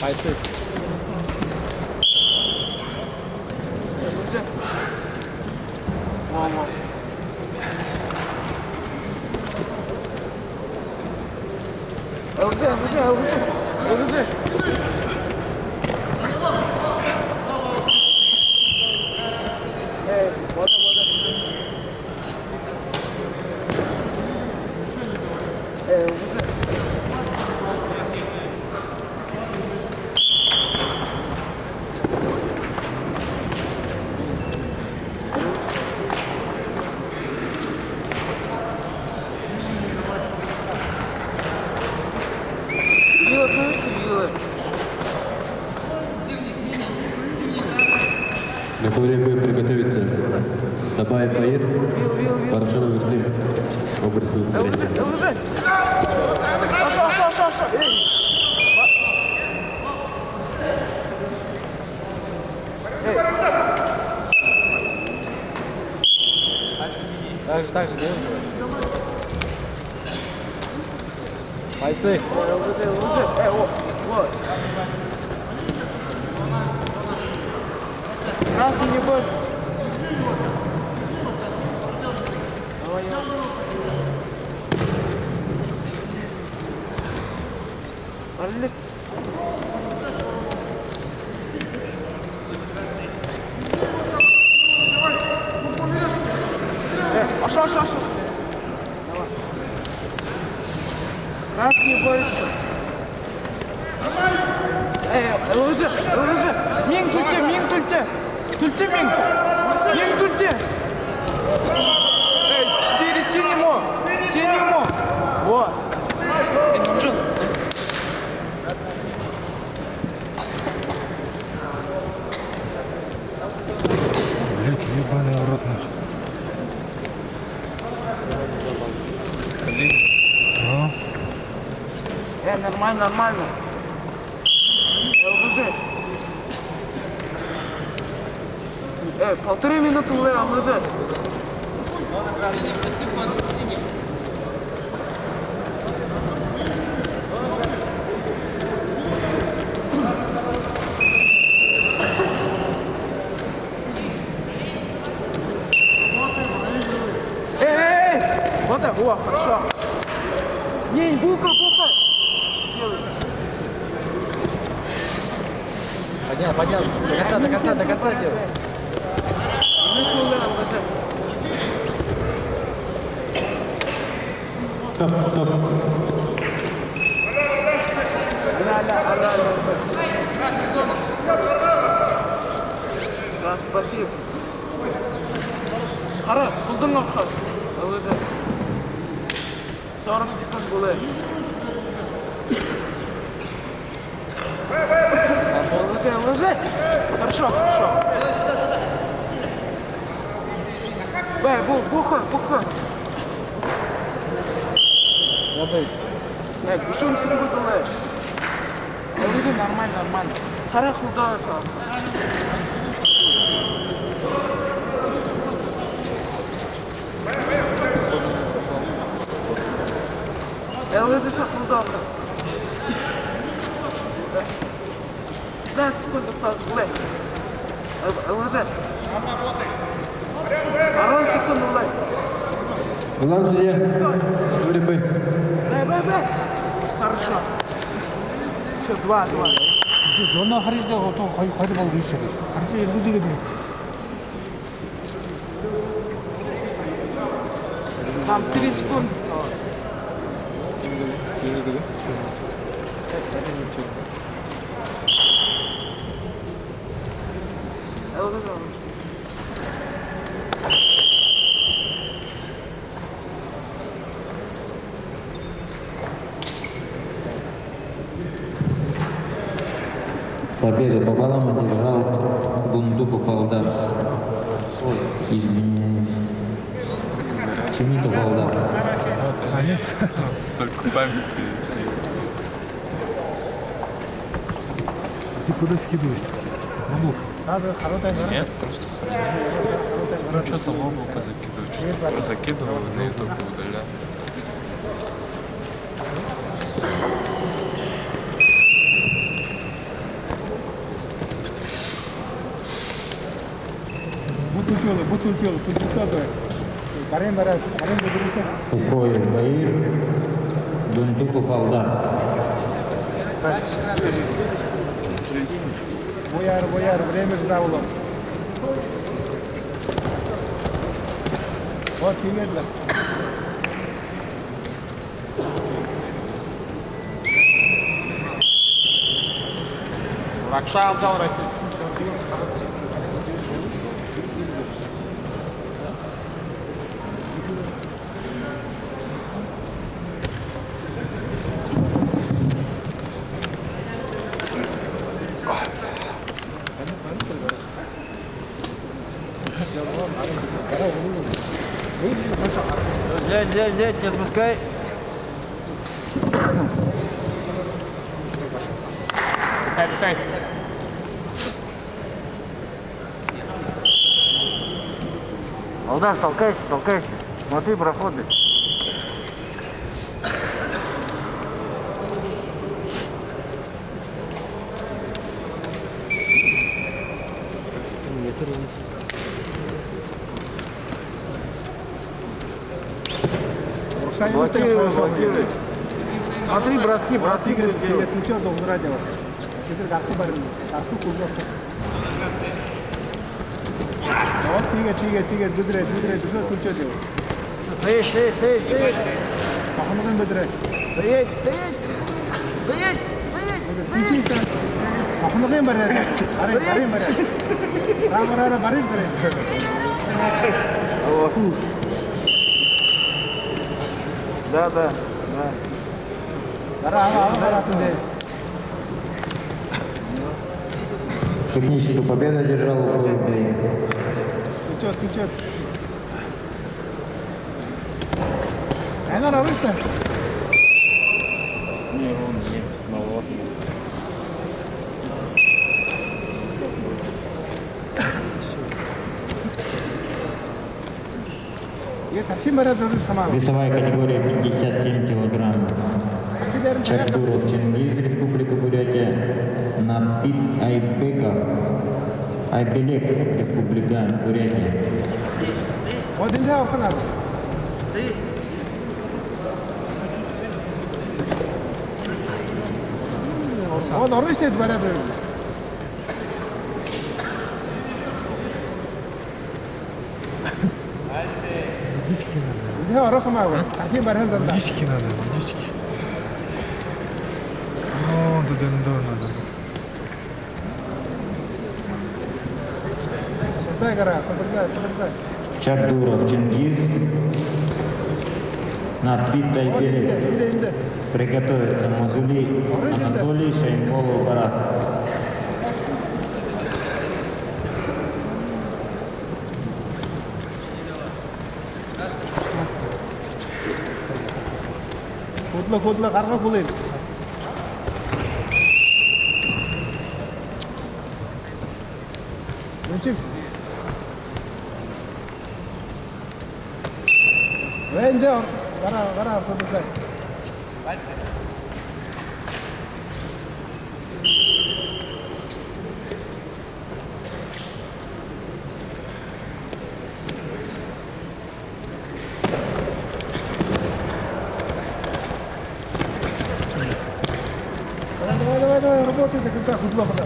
Бойцы. Мама. Уже. Вот. Уже. На поле боя приготовиться. Табаев Аид, Паршанов Вертым. Образ Уже. Аша. Так же делаем. Бойцы. Уже. Вот. Красный не будет. Давай. Алле. Аша. Давай. Красный боится. Уже. Мин тульте. Мин тульте. 4 синему. Вот. Не нужен. Блять, ебаный в рот нахуй. Нормально. Уже. 1,5 минуты уже. Вот так, хорошо. Не, буха. Поднял. До конца делай. Спасибо. Хорош, buldun mu? Уже. 40 секунд было. Уже. Хорошо. Буха. Гушун сумку долай. Уже нормально. Хорошо, да. Уже шахтуда. 15 секунд осталось. Уже. 40 секунд улай. Ulan судья. Говорим бой. Бэй. Хорошо. Что, 2. 존나 하리지도 또 거의 보고 있어. 하리지 누디게 돼. Там 3 секунды осталось. Победу пополам одержал Бундуков Алдар. Ой, извиняюсь. Чемитов Алдар. Столько памяти и сил. Ты куда скидываешь? Лобок. Нет, просто хрень. Ну что-то в облако закидываю, что-то закидываю, на ютуб удаляю. Бутылтиолу. Барем доберися. Укоев Баир, Дундуков Алдар. Бояр, время ждало. Вот немедля. Ракша отдал Россию. Взять, не отпускай. Пятай. Алдар, толкайся. Смотри, проходы. Блокируй. Смотри, броски говорит, делай. Ничего, должен радио. Теперь как-то барин. Как-то кузов. Вот, тиге, выдрай, что делать? Стоять. Пахнуган выдрай. Стоять. Пахнуган барин. Барин. Рама, барин. Да. Бара. Техническую победу одержал Укоев Баир. Течет. Айнар, алышты? Таршин барат жүріш тамам. Весовая категория 57 килограммов. Чардуров Чингиз, Республика Бурятия. Напит Айбелек, Республика Бурятия. Вот инде алқын abi. Он ору istedi барат жүріш. инде ору қымар бар. Таршин барат занда. Водички надо. Ну, туда надо. Сатай. Чардуров Чингиз. Напит Айбелек. инде. Приготовиться Мазули Анатолий, Шайнколов Барас. Kodla qarqa qo'laydi. Ничек? Энде qara автобусlar. Давай, работай до конца, хоть лопата.